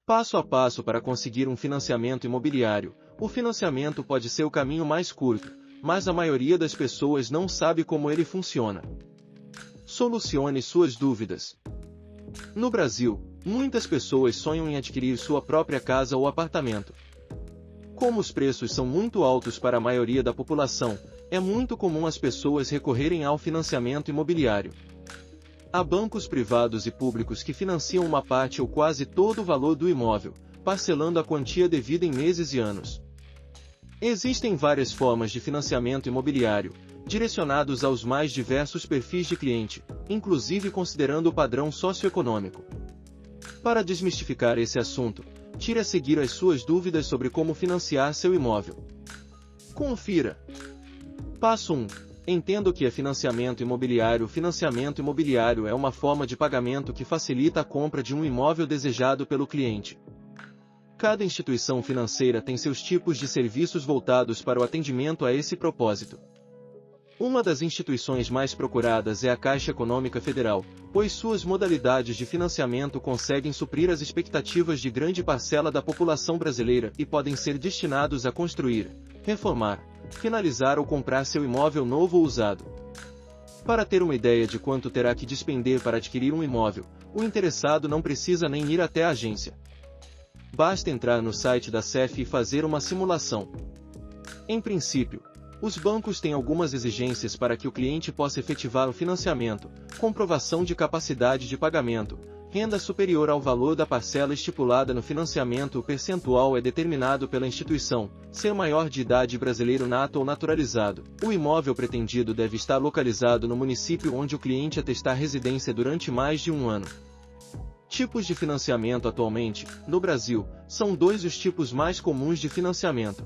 Passo a passo para conseguir um financiamento imobiliário. O financiamento pode ser o caminho mais curto, mas a maioria das pessoas não sabe como ele funciona. Solucione suas dúvidas. No Brasil, muitas pessoas sonham em adquirir sua própria casa ou apartamento. Como os preços são muito altos para a maioria da população, é muito comum as pessoas recorrerem ao financiamento imobiliário. Há bancos privados e públicos que financiam uma parte ou quase todo o valor do imóvel, parcelando a quantia devida em meses e anos. Existem várias formas de financiamento imobiliário, direcionados aos mais diversos perfis de cliente, inclusive considerando o padrão socioeconômico. Para desmistificar esse assunto, tire a seguir as suas dúvidas sobre como financiar seu imóvel. Confira. Passo 1. Entenda o que é financiamento imobiliário. O financiamento imobiliário é uma forma de pagamento que facilita a compra de um imóvel desejado pelo cliente. Cada instituição financeira tem seus tipos de serviços voltados para o atendimento a esse propósito. Uma das instituições mais procuradas é a Caixa Econômica Federal, pois suas modalidades de financiamento conseguem suprir as expectativas de grande parcela da população brasileira e podem ser destinados a construir, reformar, finalizar ou comprar seu imóvel novo ou usado. Para ter uma ideia de quanto terá que despender para adquirir um imóvel, o interessado não precisa nem ir até a agência. Basta entrar no site da CEF e fazer uma simulação. Em princípio, os bancos têm algumas exigências para que o cliente possa efetivar o financiamento: comprovação de capacidade de pagamento, renda superior ao valor da parcela estipulada no financiamento. O percentual é determinado pela instituição, ser maior de idade, brasileiro nato ou naturalizado. O imóvel pretendido deve estar localizado no município onde o cliente atestar residência durante mais de um ano. Tipos de financiamento. Atualmente, no Brasil, são dois os tipos mais comuns de financiamento.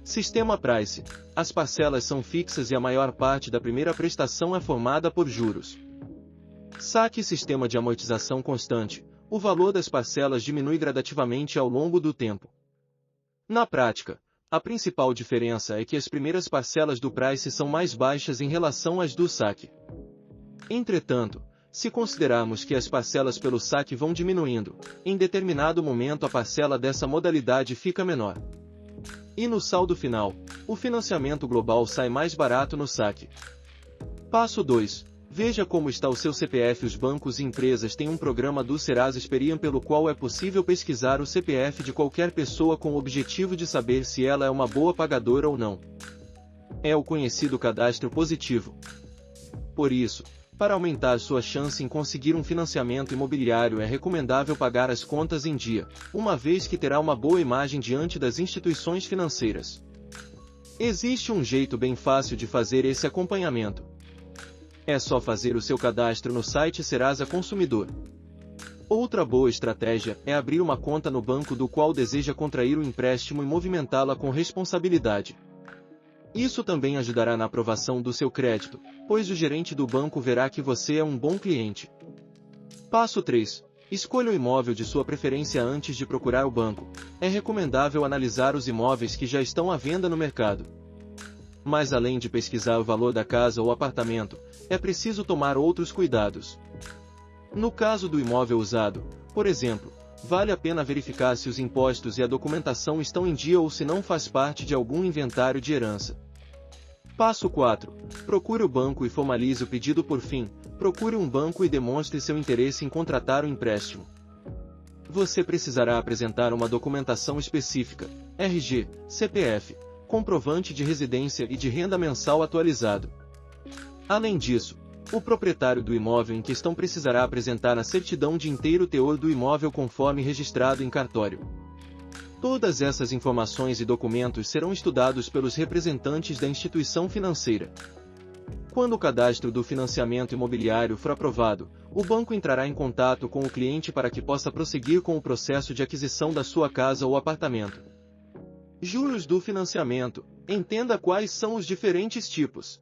Sistema Price. As parcelas são fixas e a maior parte da primeira prestação é formada por juros. Saque. Sistema de amortização constante. O valor das parcelas diminui gradativamente ao longo do tempo. Na prática, a principal diferença é que as primeiras parcelas do Price são mais baixas em relação às do saque. Entretanto, se considerarmos que as parcelas pelo saque vão diminuindo, em determinado momento a parcela dessa modalidade fica menor. E no saldo final, o financiamento global sai mais barato no saque. Passo 2. Veja como está o seu CPF. Os bancos e empresas têm um programa do Serasa Experian pelo qual é possível pesquisar o CPF de qualquer pessoa com o objetivo de saber se ela é uma boa pagadora ou não. É o conhecido cadastro positivo. Por isso, para aumentar sua chance em conseguir um financiamento imobiliário, é recomendável pagar as contas em dia, uma vez que terá uma boa imagem diante das instituições financeiras. Existe um jeito bem fácil de fazer esse acompanhamento. É só fazer o seu cadastro no site Serasa Consumidor. Outra boa estratégia é abrir uma conta no banco do qual deseja contrair o empréstimo e movimentá-la com responsabilidade. Isso também ajudará na aprovação do seu crédito, pois o gerente do banco verá que você é um bom cliente. Passo 3. Escolha o imóvel de sua preferência antes de procurar o banco. É recomendável analisar os imóveis que já estão à venda no mercado. Mas além de pesquisar o valor da casa ou apartamento, é preciso tomar outros cuidados. No caso do imóvel usado, por exemplo, vale a pena verificar se os impostos e a documentação estão em dia ou se não faz parte de algum inventário de herança. Passo 4. Procure o banco e formalize o pedido. Por fim, procure um banco e demonstre seu interesse em contratar o empréstimo. Você precisará apresentar uma documentação específica: RG, CPF, comprovante de residência e de renda mensal atualizado. Além disso, o proprietário do imóvel em questão precisará apresentar a certidão de inteiro teor do imóvel conforme registrado em cartório. Todas essas informações e documentos serão estudados pelos representantes da instituição financeira. Quando o cadastro do financiamento imobiliário for aprovado, o banco entrará em contato com o cliente para que possa prosseguir com o processo de aquisição da sua casa ou apartamento. Juros do financiamento. Entenda quais são os diferentes tipos.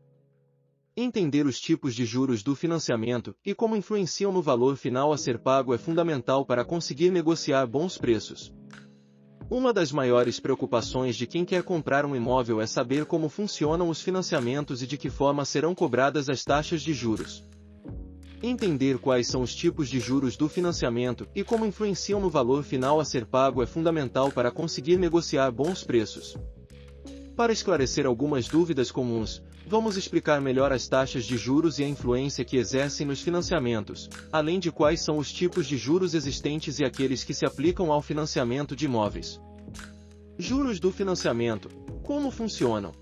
Entender os tipos de juros do financiamento e como influenciam no valor final a ser pago é fundamental para conseguir negociar bons preços. Uma das maiores preocupações de quem quer comprar um imóvel é saber como funcionam os financiamentos e de que forma serão cobradas as taxas de juros. Entender quais são os tipos de juros do financiamento e como influenciam no valor final a ser pago é fundamental para conseguir negociar bons preços. Para esclarecer algumas dúvidas comuns, vamos explicar melhor as taxas de juros e a influência que exercem nos financiamentos, além de quais são os tipos de juros existentes e aqueles que se aplicam ao financiamento de imóveis. Juros do financiamento. Como funcionam?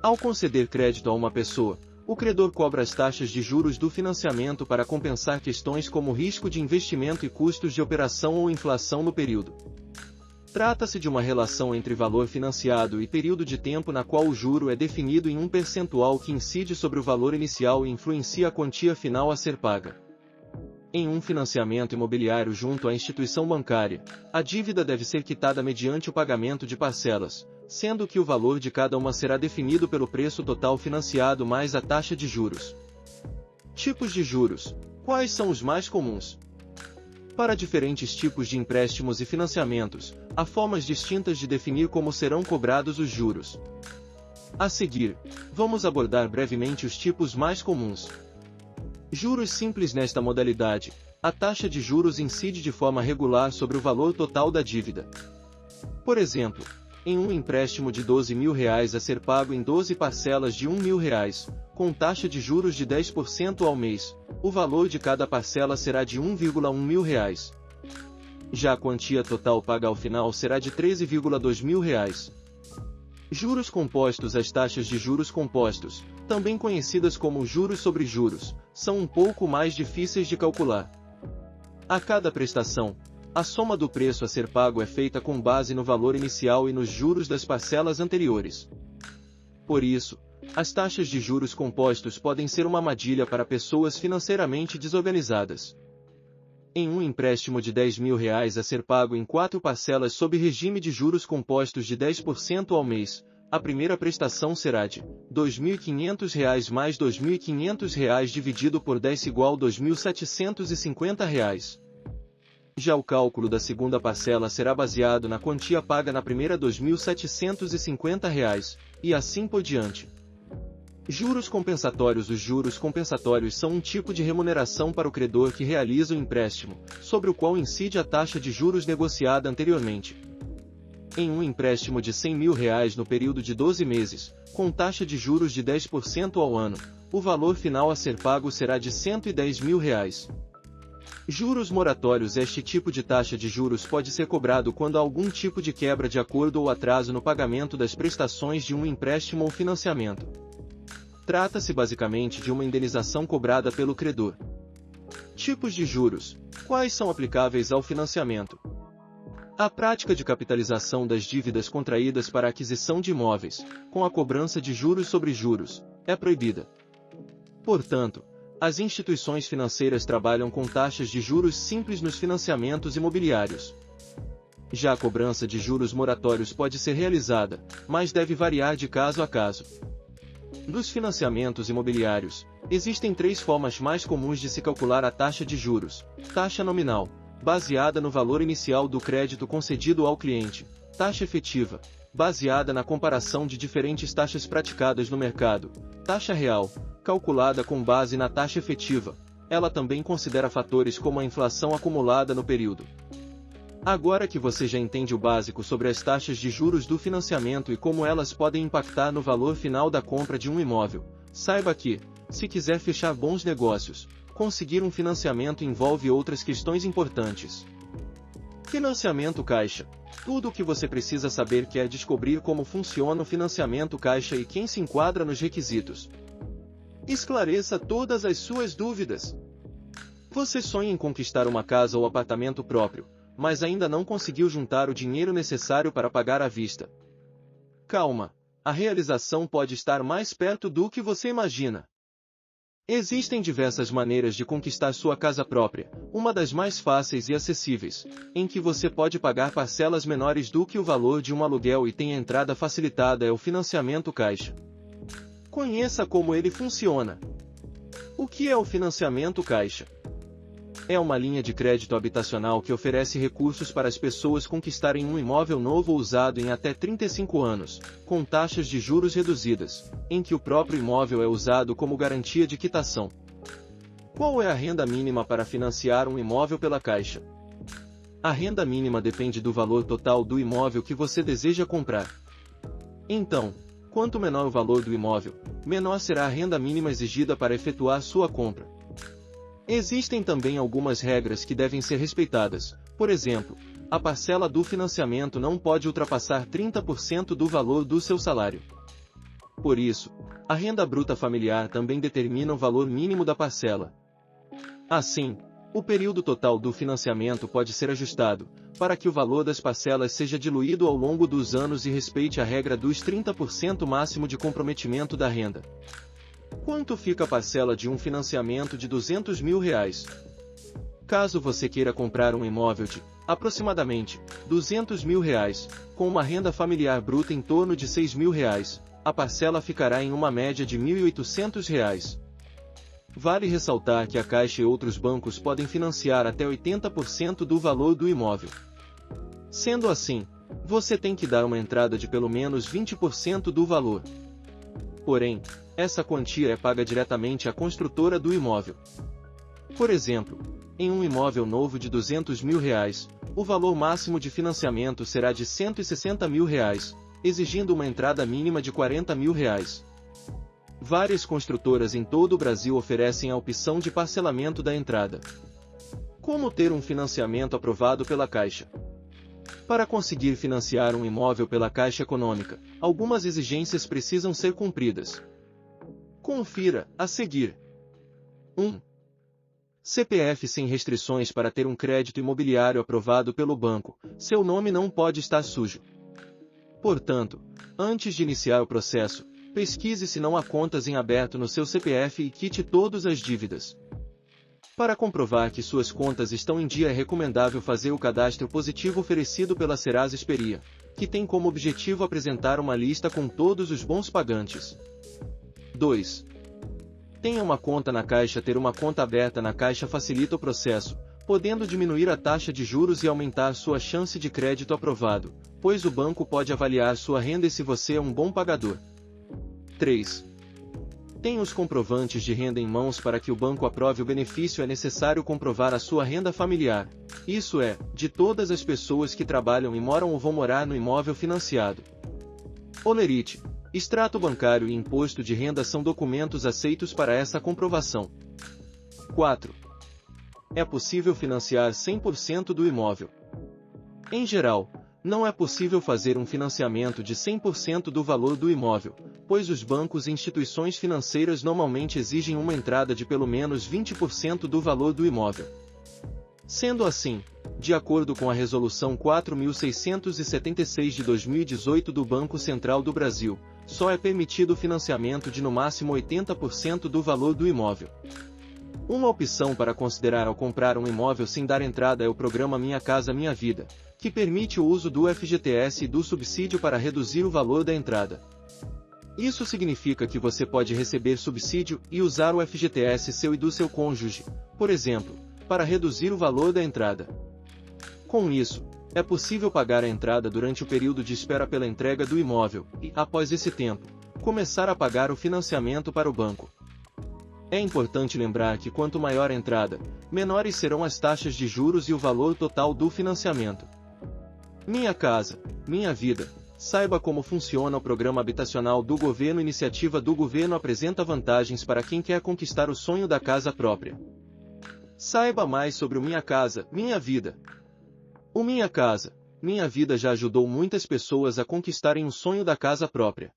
Ao conceder crédito a uma pessoa, o credor cobra as taxas de juros do financiamento para compensar questões como risco de investimento e custos de operação ou inflação no período. Trata-se de uma relação entre valor financiado e período de tempo na qual o juro é definido em um percentual que incide sobre o valor inicial e influencia a quantia final a ser paga. Em um financiamento imobiliário junto à instituição bancária, a dívida deve ser quitada mediante o pagamento de parcelas, sendo que o valor de cada uma será definido pelo preço total financiado mais a taxa de juros. Tipos de juros. Quais são os mais comuns? Para diferentes tipos de empréstimos e financiamentos, há formas distintas de definir como serão cobrados os juros. A seguir, vamos abordar brevemente os tipos mais comuns. Juros simples. Nesta modalidade, a taxa de juros incide de forma regular sobre o valor total da dívida. Por exemplo, em um empréstimo de R$ 12.000 a ser pago em 12 parcelas de R$ 1.000, com taxa de juros de 10% ao mês, o valor de cada parcela será de R$ 1,1 mil. Já a quantia total paga ao final será de R$ 13,2 mil. Juros compostos. As taxas de juros compostos, também conhecidas como juros sobre juros, são um pouco mais difíceis de calcular. A cada prestação, a soma do preço a ser pago é feita com base no valor inicial e nos juros das parcelas anteriores. Por isso, as taxas de juros compostos podem ser uma armadilha para pessoas financeiramente desorganizadas. Em um empréstimo de R$ 10.000 a ser pago em 4 parcelas sob regime de juros compostos de 10% ao mês, a primeira prestação será de R$ 2.500 mais R$ 2.500 dividido por 10 igual R$ 2.750. Já o cálculo da segunda parcela será baseado na quantia paga na primeira R$ 2.750, e assim por diante. Juros compensatórios. Os juros compensatórios são um tipo de remuneração para o credor que realiza o empréstimo, sobre o qual incide a taxa de juros negociada anteriormente. Em um empréstimo de R$ 100.000 no período de 12 meses, com taxa de juros de 10% ao ano, o valor final a ser pago será de R$ 110 mil. Juros moratórios. Este tipo de taxa de juros pode ser cobrado quando há algum tipo de quebra de acordo ou atraso no pagamento das prestações de um empréstimo ou financiamento. Trata-se basicamente de uma indenização cobrada pelo credor. Tipos de juros. Quais são aplicáveis ao financiamento? A prática de capitalização das dívidas contraídas para a aquisição de imóveis, com a cobrança de juros sobre juros, é proibida. Portanto, as instituições financeiras trabalham com taxas de juros simples nos financiamentos imobiliários. Já a cobrança de juros moratórios pode ser realizada, mas deve variar de caso a caso. Nos financiamentos imobiliários, existem 3 formas mais comuns de se calcular a taxa de juros: taxa nominal, baseada no valor inicial do crédito concedido ao cliente; taxa efetiva, baseada na comparação de diferentes taxas praticadas no mercado; taxa real, calculada com base na taxa efetiva. Ela também considera fatores como a inflação acumulada no período. Agora que você já entende o básico sobre as taxas de juros do financiamento e como elas podem impactar no valor final da compra de um imóvel, saiba que, se quiser fechar bons negócios, conseguir um financiamento envolve outras questões importantes. Financiamento caixa. Tudo o que você precisa saber quer descobrir como funciona o financiamento caixa e quem se enquadra nos requisitos. Esclareça todas as suas dúvidas. Você sonha em conquistar uma casa ou apartamento próprio, mas ainda não conseguiu juntar o dinheiro necessário para pagar à vista. Calma, a realização pode estar mais perto do que você imagina. Existem diversas maneiras de conquistar sua casa própria, uma das mais fáceis e acessíveis, em que você pode pagar parcelas menores do que o valor de um aluguel e tem a entrada facilitada, é o financiamento caixa. Conheça como ele funciona. O que é o financiamento caixa? É uma linha de crédito habitacional que oferece recursos para as pessoas conquistarem um imóvel novo ou usado em até 35 anos, com taxas de juros reduzidas, em que o próprio imóvel é usado como garantia de quitação. Qual é a renda mínima para financiar um imóvel pela Caixa? A renda mínima depende do valor total do imóvel que você deseja comprar. Então, quanto menor o valor do imóvel, menor será a renda mínima exigida para efetuar sua compra. Existem também algumas regras que devem ser respeitadas. Por exemplo, a parcela do financiamento não pode ultrapassar 30% do valor do seu salário. Por isso, a renda bruta familiar também determina o valor mínimo da parcela. Assim, o período total do financiamento pode ser ajustado, para que o valor das parcelas seja diluído ao longo dos anos e respeite a regra dos 30% máximo de comprometimento da renda. Quanto fica a parcela de um financiamento de R$200 mil? Caso você queira comprar um imóvel de, aproximadamente, R$200 mil, com uma renda familiar bruta em torno de R$6 mil, a parcela ficará em uma média de R$1.800. Vale ressaltar que a Caixa e outros bancos podem financiar até 80% do valor do imóvel. Sendo assim, você tem que dar uma entrada de pelo menos 20% do valor. Porém, essa quantia é paga diretamente à construtora do imóvel. Por exemplo, em um imóvel novo de R$200 mil, o valor máximo de financiamento será de R$160 mil, exigindo uma entrada mínima de R$40 mil. Várias construtoras em todo o Brasil oferecem a opção de parcelamento da entrada. Como ter um financiamento aprovado pela Caixa? Para conseguir financiar um imóvel pela Caixa Econômica, algumas exigências precisam ser cumpridas. Confira a seguir. 1. CPF sem restrições. Para ter um crédito imobiliário aprovado pelo banco, seu nome não pode estar sujo. Portanto, antes de iniciar o processo, pesquise se não há contas em aberto no seu CPF e quite todas as dívidas. Para comprovar que suas contas estão em dia, é recomendável fazer o cadastro positivo oferecido pela Serasa Experian, que tem como objetivo apresentar uma lista com todos os bons pagantes. 2. Tenha uma conta na Caixa. Ter uma conta aberta na Caixa facilita o processo, podendo diminuir a taxa de juros e aumentar sua chance de crédito aprovado, pois o banco pode avaliar sua renda e se você é um bom pagador. 3. Tenha os comprovantes de renda em mãos. Para que o banco aprove o benefício, é necessário comprovar a sua renda familiar, isso é, de todas as pessoas que trabalham e moram ou vão morar no imóvel financiado. Olerite, extrato bancário e imposto de renda são documentos aceitos para essa comprovação. 4. É possível financiar 100% do imóvel. Em geral, não é possível fazer um financiamento de 100% do valor do imóvel, pois os bancos e instituições financeiras normalmente exigem uma entrada de pelo menos 20% do valor do imóvel. Sendo assim, de acordo com a Resolução 4.676 de 2018 do Banco Central do Brasil, só é permitido o financiamento de no máximo 80% do valor do imóvel. Uma opção para considerar ao comprar um imóvel sem dar entrada é o programa Minha Casa Minha Vida, que permite o uso do FGTS e do subsídio para reduzir o valor da entrada. Isso significa que você pode receber subsídio e usar o FGTS seu e do seu cônjuge, por exemplo, para reduzir o valor da entrada. Com isso, é possível pagar a entrada durante o período de espera pela entrega do imóvel e, após esse tempo, começar a pagar o financiamento para o banco. É importante lembrar que quanto maior a entrada, menores serão as taxas de juros e o valor total do financiamento. Minha Casa, Minha Vida. Saiba como funciona o programa habitacional do governo. Iniciativa do governo apresenta vantagens para quem quer conquistar o sonho da casa própria. Saiba mais sobre o Minha Casa, Minha Vida. O Minha Casa, Minha Vida já ajudou muitas pessoas a conquistarem o sonho da casa própria.